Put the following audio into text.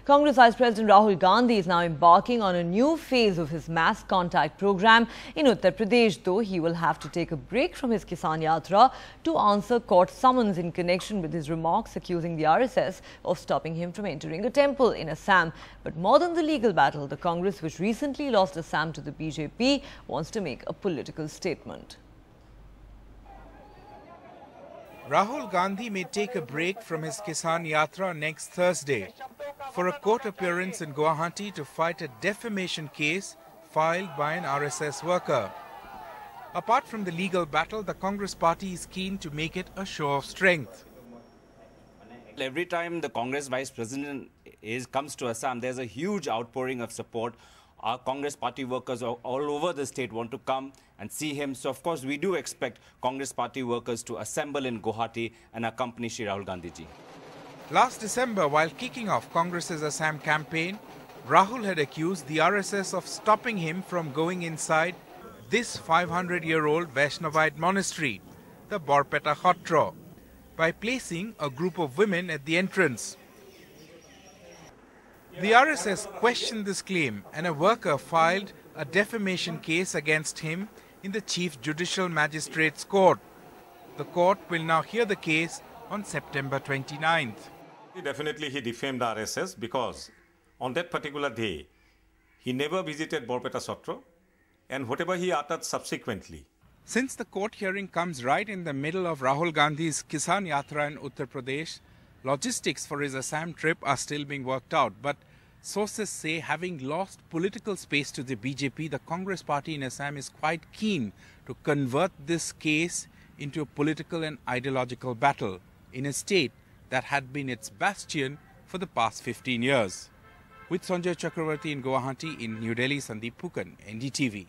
Congress Vice President Rahul Gandhi is now embarking on a new phase of his mass contact program in Uttar Pradesh, though he will have to take a break from his Kisan Yatra to answer court summons in connection with his remarks accusing the RSS of stopping him from entering a temple in Assam. But more than the legal battle, the Congress, which recently lost Assam to the BJP, wants to make a political statement. Rahul Gandhi may take a break from his Kisan Yatra next Thursday for a court appearance in Guwahati to fight a defamation case filed by an RSS worker. Apart from the legal battle, the Congress party is keen to make it a show of strength. Every time the Congress Vice President comes to Assam, there's a huge outpouring of support. Our Congress party workers all over the state want to come and see him. So, of course, we do expect Congress party workers to assemble in Guwahati and accompany Shri Rahul Gandhi ji. Last December, while kicking off Congress's Assam campaign, Rahul had accused the RSS of stopping him from going inside this 500-year-old Vaishnavite monastery, the Borpeta Khotra, by placing a group of women at the entrance. The RSS questioned this claim and a worker filed a defamation case against him in the Chief Judicial Magistrate's Court. The court will now hear the case on September 29th. Definitely he defamed the RSS because on that particular day, he never visited Borpeta Khotra and whatever he uttered subsequently. Since the court hearing comes right in the middle of Rahul Gandhi's Kisan Yatra in Uttar Pradesh, logistics for his Assam trip are still being worked out, but sources say having lost political space to the BJP, the Congress party in Assam is quite keen to convert this case into a political and ideological battle in a state that had been its bastion for the past 15 years. With Sanjay Chakravarti in Guwahati, in New Delhi, Sandeep Phukan, NDTV.